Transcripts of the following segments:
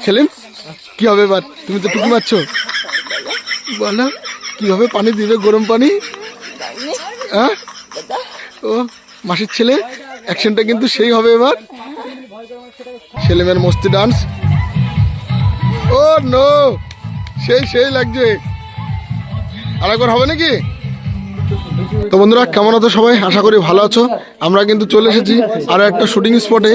সেলিম কি হবে এবার? তুমি তো টুকি মারছো, বলো কিভাবে পানি দিবে? গরম পানি? হ্যাঁ, ও মাসির ছেলে অ্যাকশনটা কিন্তু সেই হবে এবার। সেলিমের মস্তি ডান্স, ও নো, সেই লাগছে। আরেকবার হবে নাকি? তো বন্ধুরা কেমন আছো সবাই? আশা করি ভালো আছো। আমরা কিন্তু চলে এসেছি আরো একটা শুটিং স্পটে।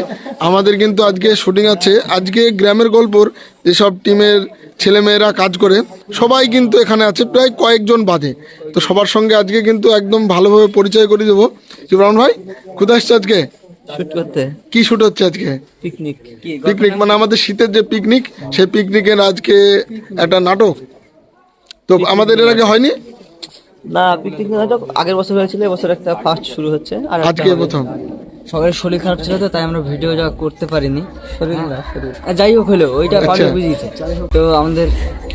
আমাদের কিন্তু আজকে শুটিং আছে। আজকে গ্রামের গল্পর যেসব টিমের ছেলেমেয়েরা কাজ করে সবাই কিন্তু এখানে আছে, প্রায় কয়েকজন বাদে। তো সবার সঙ্গে আজকে কিন্তু একদম ভালোভাবে পরিচয় করে দেবো। ইব্রাহিম ভাই কোথায় আসছে আজকে? শুট করতে। কি শুট হচ্ছে আজকে? পিকনিক। পিকনিক মানে আমাদের শীতের যে পিকনিক, সেই পিকনিকের আজকে একটা নাটক। তো আমাদের এর আগে হয়নি না, পিকনিক নাটক আগের বছর হয়েছিল, এবছর একটা ফার্স্ট শুরু হচ্ছে। আর আজকে প্রথম। সবাই শরীর খারাপ ছিল তো তাই আমরা ভিডিও যা করতে পারিনি। যাই হোক হলো ওইটা পারবে বুঝিয়েছে। তো আমাদের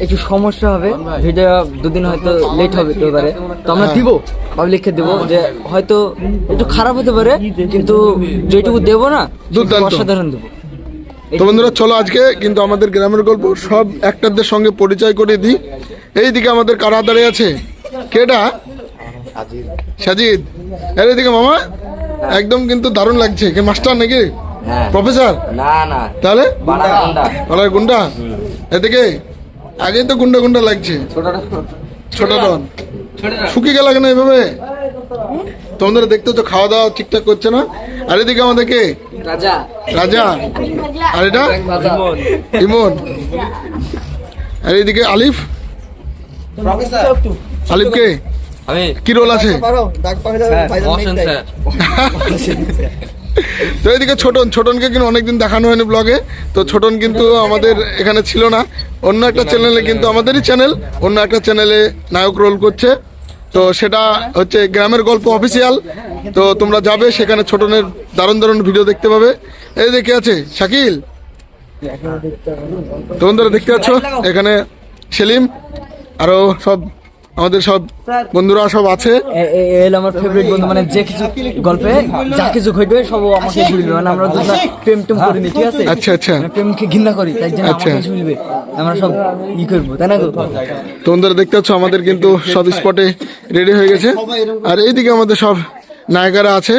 একটু সমস্যা হবে, ভিডিও দুদিন হয়তো লেট হবে তো পারে। তো আমরা দিব পাবলিককে দেবো যে হয়তো একটু খারাপ হতে পারে, কিন্তু যেটুকু দেবো না অসাধারণ দেবো। তো বন্ধুরা চলো আজকে কিন্তু আমাদের গ্রামের গল্প সব অ্যাক্টরদের সঙ্গে পরিচয় করে দিই। এইদিকে আমাদের কারা দাঁড়িয়ে আছে? কেডা? সাজিদ। এর এদিকে মামা, একদম কিন্তু দারুণ লাগছে। কে মাস্টার নাকি প্রফেসর? না না, তাহলে পাড়ার গুন্ডা। এদিকে আগেই তো গুন্ডা গুন্ডা লাগছে। ছোট ডন শুকিয়ে গেল কেন এভাবে? তোমাদের দেখতে তো খাওয়া দাওয়া ঠিকঠাক করছে না। আর এদিকে আমাদেরকে রাজা রাজা, আর এটা ইমন, আর এদিকে আলিফ। আলিফকে কি রোল আছে? তো এদিকে ছোটনকে কিন্তু অনেকদিন দেখানো হয়নি ব্লগে। তো ছোটন কিন্তু আমাদের এখানে ছিল না, অন্য একটা চ্যানেলে, কিন্তু আমাদেরই চ্যানেল, অন্য একটা চ্যানেলে নায়ক রোল করছে। তো সেটা হচ্ছে গ্রামের গল্প অফিসিয়াল। তো তোমরা যাবে সেখানে ছোটনের দারুণ দারুণ ভিডিও দেখতে পাবে। এই দেখে আছে শাকিল, তোমরা দেখতে পাচ্ছ এখানে সেলিম, আরো সব আমাদের সব বন্ধুরা সব আছে। আমার ফেভারিট বন্ধু, মানে যে কিছু গল্পে যা কিছু ঘটবে সব আমাকে বলবে। মানে আমরা দুটো প্রেম টেম করিনি, ঠিক আছে? আচ্ছা আচ্ছা, প্রেমকে ঘৃণা করি, তাই জন্য আমাকে বলবে, আমরা সব ই করবো, তাই না? তোমরা দেখতে পাচ্ছ আমাদের কিন্তু সব স্পটে রেডি হয়ে গেছে। আর এইদিকে আমাদের সব নায়িকারা আছে।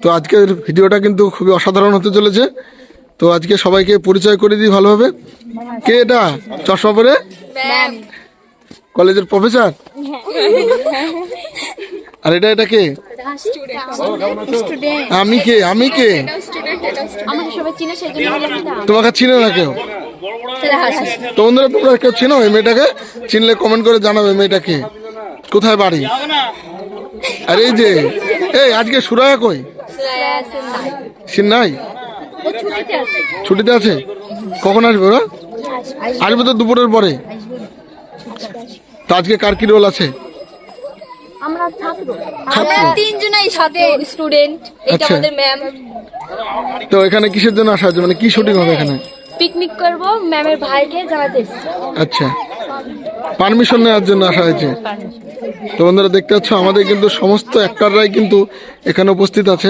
তো আজকের ভিডিওটা কিন্তু খুবই অসাধারণ হতে চলেছে। তো আজকে সবাইকে পরিচয় করে দিই ভালোভাবে। কে এটা চশমা পরে? কলেজের প্রফেসর। আর এটা কে? আমি কে? তোমাকে চিনে না কেউ? তোমরা কেউ চিনো এই মেয়েটাকে? চিনলে কমেন্ট করে জানাবে মেয়েটাকে কোথায় বাড়ি। আর এই যে এই আজকে সুরায়া কই? নাই, ছুটিতে আছে। কখন আসবে ওরা? আসবে তো দুপুরের পরে। তো আজকে কার কি রোল আছে? আমরা তিনজনই সাথে স্টুডেন্ট, এটা আমাদের ম্যাম। তো এখানে কিসের জন্য আসা হয়েছে, মানে কি শুটিং হবে এখানে? পিকনিক করব, ম্যামের ভাইকে জানাতে এসেছি। আচ্ছা, পারমিশন নেওয়ার জন্য আসা হয়েছে। তো বন্ধুরা দেখতে পাচ্ছ আমাদের কিন্তু সমস্ত অ্যাক্টররাই কিন্তু এখানে উপস্থিত আছে।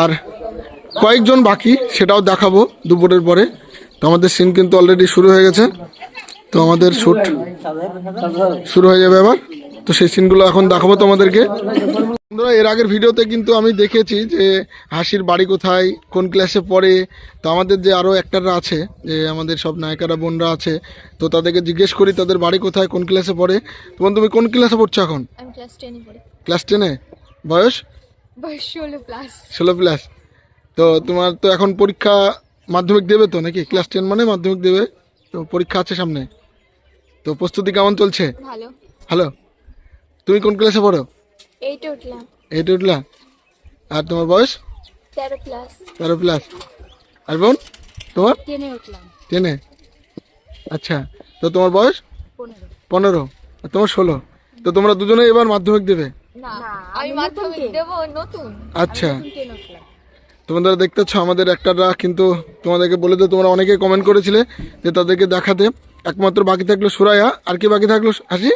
আর কয়েকজন বাকি, সেটাও দেখাবো দুপুরের পরে। তো আমাদের সিন কিন্তু অলরেডি শুরু হয়ে গেছে। তো আমাদের শুট শুরু হয়ে যাবে এবার। তো সেই সিনগুলো এখন দেখাবো তোমাদেরকে। বন্ধুরা এর আগের ভিডিওতে কিন্তু আমি দেখেছি যে হাসির বাড়ি কোথায়, কোন ক্লাসে পড়ে। তো আমাদের যে আরও অ্যাক্টররা আছে, যে আমাদের সব নায়িকারা বোনরা আছে, তো তাদেরকে জিজ্ঞেস করি তাদের বাড়ি কোথায়, কোন ক্লাসে পড়ে। তো তুমি কোন ক্লাসে পড়ছো এখন? আমি ক্লাস 10 পড়ি। ক্লাস 10-এ? বয়স 16+। তো তোমার তো এখন পরীক্ষা, মাধ্যমিক দেবে তো নাকি? ক্লাস 10 মানে মাধ্যমিক দেবে, তো পরীক্ষা আছে সামনে। তো প্রস্তুতি কেমন চলছে? ভালো। তুমি কোন ক্লাসে পড়ো? 8 উঠলা। আর তোমার বয়স? 13+। আর বোন তোমার? 10-এ। আচ্ছা, তো তোমার বয়স 15 আর তোমার 16। তো তোমরা দুজনে এবার মাধ্যমিক দেবে? আমি মাধ্যমিক দেব নতুন। আচ্ছা, তোমরা দেখতে পাচ্ছ আমাদের অ্যাক্টররা কিন্তু তোমাদেরকে বলে দিও, তোমরা অনেকে কমেন্ট করেছিলে যে তাদেরকে দেখাতে। একমাত্র বাকি থাকলো সুরাইয়া। আর কি বাকি থাকলো হাসি?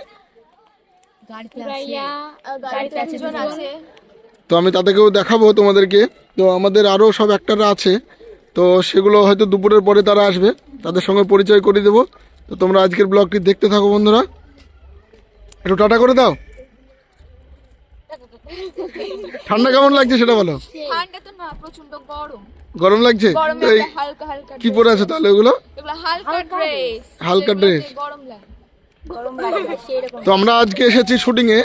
তো আমি তাদেরকেও দেখাবো তোমাদেরকে। তো আমাদের আরও সব অ্যাক্টররা আছে, তো সেগুলো হয়তো দুপুরের পরে তারা আসবে, তাদের সঙ্গে পরিচয় করে দেবো। তো তোমরা আজকের ব্লগটি দেখতে থাকো বন্ধুরা। একটু টাটা করে দাও। ঠান্ডা কেমন লাগছে সেটা বলো। ঠান্ডা তো না, প্রচন্ড গরম। গরম লাগছে? গরমে তো এই একটা হালকা হালকা কি পরে আছে তাহলে ওগুলো? এগুলো হালকা ড্রেস। হালকা ড্রেস। গরম লাগে, গরম লাগে না সেরকম। তো আমরা আজকে এসেছি শুটিংয়ে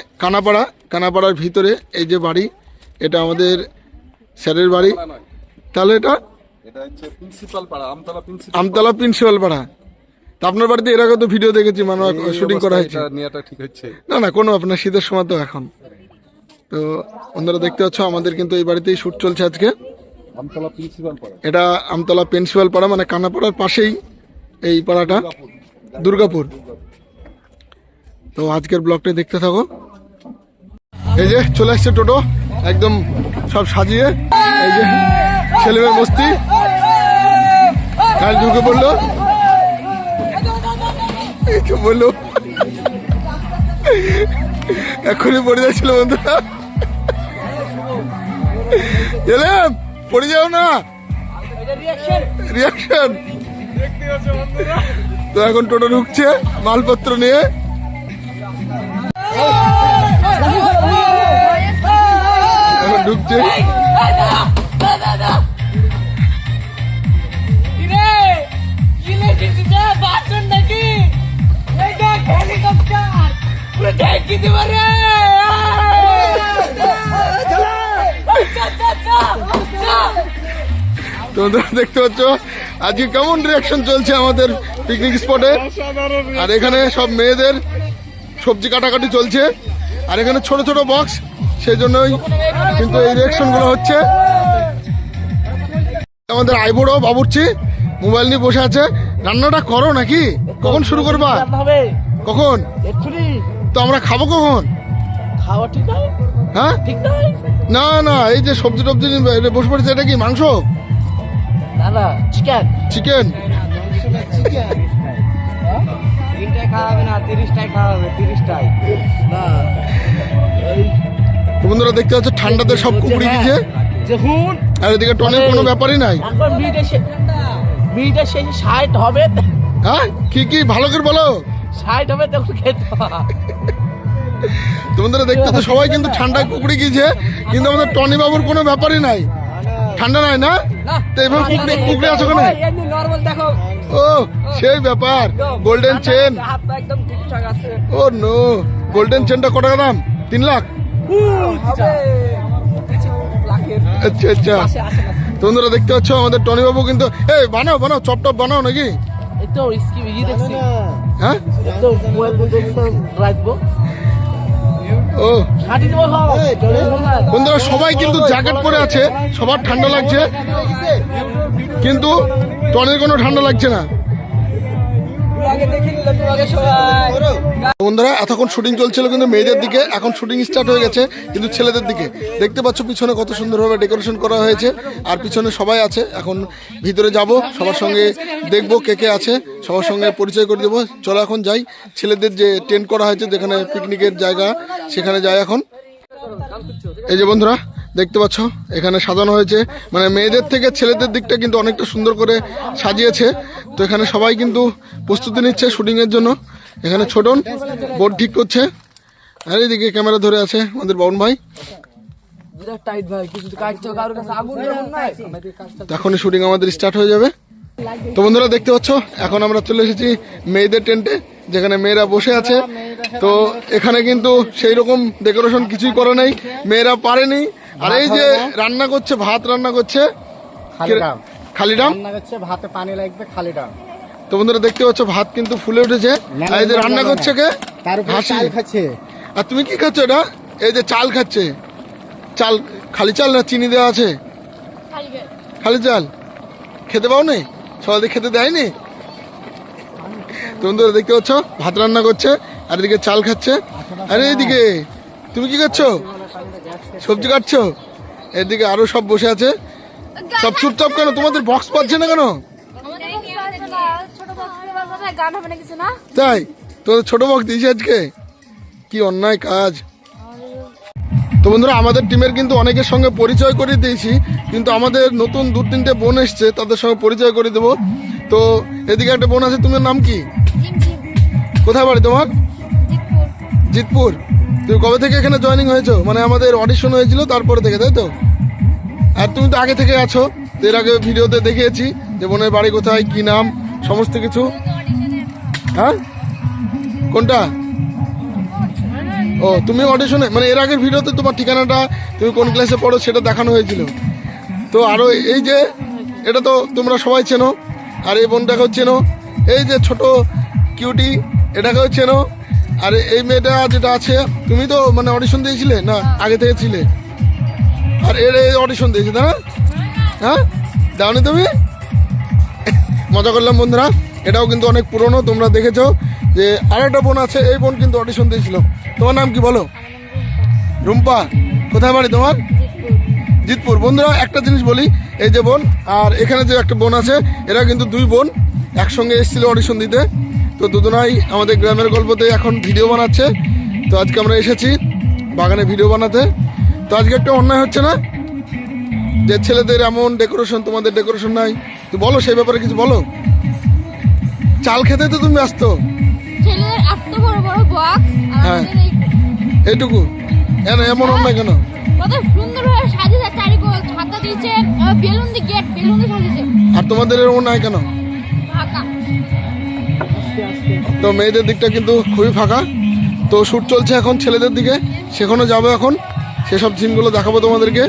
কানাপাড়ার ভিতরে। এই যে বাড়ি, এটা আমাদের স্যারের বাড়ি। তাহলে এটা আমতলা প্রিন্সিপাল পাড়া। তা আপনার বাড়িতে এর আগে তো ভিডিও দেখেছি, মানে শুটিং করা হয়েছে। না না কোনো আপনার শীতের সময় তো এখন। তো বন্ধুরা দেখতে পাচ্ছ আমাদের কিন্তু এই বাড়িতেই শুট চলছে আজকে। এটা আমতলা প্রিন্সিপাল পাড়া, মানে কানাপাড়ার পাশেই এই পাড়াটা, দুর্গাপুর। তো আজকের ব্লগটা দেখতে থাকো। এই যে চলে আসছে টোটো, একদম সব সাজিয়ে। এই যে ছেলেমেয়ের মস্তি, কাল ঢুকে পড়লো, এই তো বললো এখনই পড়ে যাচ্ছিল বন্ধুরা। এলাম পড়ে যাও না, রিয়াকশন। তো এখন টোটো ঢুকছে মালপত্র নিয়ে। এখন ঢুকছে। তোমরা দেখতে পাচ্ছ আজকে কেমন রিয়াকশন চলছে আমাদের পিকনিক স্পটে। আর এখানে সব মেয়েদের সবজি কাটাকাটি চলছে, আর এখানে ছোট ছোট বক্স, সেই জন্যই কিন্তু এই রিয়াকশন গুলো হচ্ছে। আমাদের আইবুড়ো বাবুর্চি মোবাইল নিয়ে বসে আছে। রান্নাটা করো নাকি? কখন শুরু করবা? কখন? তো আমরা খাবো কখন? হ্যাঁ না না, এই যে সবজি টবজি নিয়ে বসে পড়েছে, এটা কি মাংস? চিকেন। বন্ধুরা দেখতে পাচ্ছ ঠান্ডাতে সব কুকুরি দিচ্ছে, আর এদিকে টনের কোনো ব্যাপারই নাই। হবে। হ্যাঁ কি কি ভালো করে বলো। 60 হবে তখন খেতে। তোমাদের দেখতে তো সবাই কিন্তু ঠান্ডায় কুকুরি গিয়েছে, কিন্তু আমাদের টনি বাবুর কোনো ব্যাপারই নাই, ঠান্ডা নাই না। তো এভাবে কুকুরি আছো কেন? ও সেই ব্যাপার, গোল্ডেন চেন। ও নো, গোল্ডেন চেনটা কত টাকা দাম? 3 লাখ। আচ্ছা আচ্ছা। তোমরা দেখতে পাচ্ছ আমাদের টনি বাবু কিন্তু এই বানাও বানাও, চপ টপ বানাও নাকি? হ্যাঁ ও বন্ধুরা সবাই কিন্তু জ্যাকেট পরে আছে, সবার ঠান্ডা লাগছে, কিন্তু টনের কোনো ঠান্ডা লাগছে না। বন্ধুরা এতক্ষণ শুটিং চলছিল কিন্তু মেয়েদের দিকে, এখন শুটিং স্টার্ট হয়ে গেছে কিন্তু ছেলেদের দিকে। দেখতে পাচ্ছ পিছনে কত সুন্দরভাবে ডেকোরেশন করা হয়েছে, আর পিছনে সবাই আছে। এখন ভিতরে যাব, সবার সঙ্গে দেখবো কে কে আছে, সবার সঙ্গে পরিচয় করে দেবো। চলো এখন যাই, ছেলেদের যে টেন্ট করা হয়েছে যেখানে পিকনিকের জায়গা, সেখানে যাই এখন। এই যে বন্ধুরা দেখতে পাচ্ছ এখানে সাজানো হয়েছে, মানে মেয়েদের থেকে ছেলেদের দিকটা কিন্তু অনেকটা সুন্দর করে সাজিয়েছে। তো এখানে সবাই কিন্তু প্রস্তুতি নিচ্ছে শুটিং এর জন্য। এখানে ছোটন বোর্ড ঠিক করছে, আর এইদিকে ক্যামেরা ধরে আছে আমাদের বাবন ভাই। এখনই শুটিং আমাদের স্টার্ট হয়ে যাবে। তো বন্ধুরা দেখতে পাচ্ছ এখন আমরা চলে এসেছি মেয়েদের টেন্টে, যেখানে মেয়েরা বসে আছে। তো এখানে কিন্তু সেই রকম ডেকোরেশন কিছুই করা নেই, মেয়েরা পারেনি। আর এই যে রান্না করছে, ভাত রান্না করছে খালি ডাম, ভাতে পানি লাগবে খালি ডাম। তো বন্ধুরা দেখতে পাচ্ছ ভাত কিন্তু ফুলে উঠেছে। আর এই যে রান্না করছে কে? খাচ্ছে। আর তুমি কি খাচ্ছ? এটা এই যে চাল খাচ্ছে, চাল খালি চাল না চিনি দেওয়া আছে? খালি চাল খেতে পাও নি? সবাই খেতে দেয়নি? তো বন্ধুরা দেখতে পাচ্ছ ভাত রান্না করছে, আর এদিকে চাল খাচ্ছে। আরে এইদিকে তুমি কি করছো? সবজি কাটছো? এদিকে আরো সব বসে আছে, সব চুপচাপ কেন? তোমাদের বক্স পাচ্ছে না কেন? তাই তোমাদের ছোট বক্স দিয়েছে আজকে? কি অন্যায় কাজ। তো বন্ধুরা আমাদের টিমের কিন্তু অনেকের সঙ্গে পরিচয় করে দিয়েছি, কিন্তু আমাদের নতুন 2-3টে বোন এসছে, তাদের সঙ্গে পরিচয় করে দেবো। তো এদিকে একটা বোন আছে, তোমার নাম কি? জিম জিম কোথায় বাড়ি তোমার? জিতপুর। জিতপুর। তুমি কবে থেকে এখানে জয়েনিং হয়েছো? মানে আমাদের অডিশন হয়েছিল তারপরে থেকে, তাই তো? আর তুমি তো আগে থেকে আছো, তো এর আগে ভিডিওতে দেখিয়েছি যে বোনের বাড়ি কোথায়, কি নাম, সমস্ত কিছু। হ্যাঁ, কোনটা? ও, তুমি অডিশনে, মানে এর আগের ভিডিওতে তোমার ঠিকানাটা, তুমি কোন ক্লাসে পড়ো সেটা দেখানো হয়েছিল। তো আরো এই যে এটা তো তোমরা সবাই চেনো, আর এই বোনটাকেও চেনো, এই যে ছোট কিউটি এটাকেও চেনো, আর এই মেয়েটা যেটা আছে, তুমি তো মানে অডিশন দিয়েছিলে না আগে থেকে ছিলে? আর এর অডিশন দিয়েছে তাই না? হ্যাঁ, দাওনি তুমি? মজা করলাম বন্ধুরা, এটাও কিন্তু অনেক পুরনো, তোমরা দেখেছো। যে আর একটা বোন আছে, এই বোন কিন্তু অডিশন দিয়েছিল। তোমার নাম কি বলো? রুম্পা। কোথায় বাড়ি তোমার? জিতপুর। বন্ধুরা একটা জিনিস বলি, এই যে বোন আর এখানে যে একটা বোন আছে, এরা কিন্তু 2 বোন একসঙ্গে এসেছিল অডিশন দিতে। তো দুজনাই আমাদের গ্রামের গল্পতে এখন ভিডিও বানাচ্ছে। তো আজকে আমরা এসেছি বাগানে ভিডিও বানাতে। তো আজকে একটা অন্যায় হচ্ছে না যে ছেলেদের এমন ডেকোরেশন, তোমাদের ডেকোরেশন নাই? তো বলো সেই ব্যাপারে কিছু বলো। চাল খেতে তো তুমি ব্যস্ত, ছেলেদের এত বড় বড় বক্স আর হ্যাঁ। আমাদের এইটুকু এমন অন্যায় কেন? কত সুন্দর ভাবে সাজিয়েছে, চারিগোল ছাতা দিয়েছে, বেলুন দিয়ে গেট বেলুন দিয়ে সাজিয়েছে। আর তোমাদের এরকম নাই কেন? ফাঁকা। তো মেয়েদের দিকটা কিন্তু খুবই ফাঁকা। তো শ্যুট চলছে এখন ছেলেদের দিকে, সেখানে যাবো এখন, সেসব সিনগুলো দেখাবো তোমাদেরকে।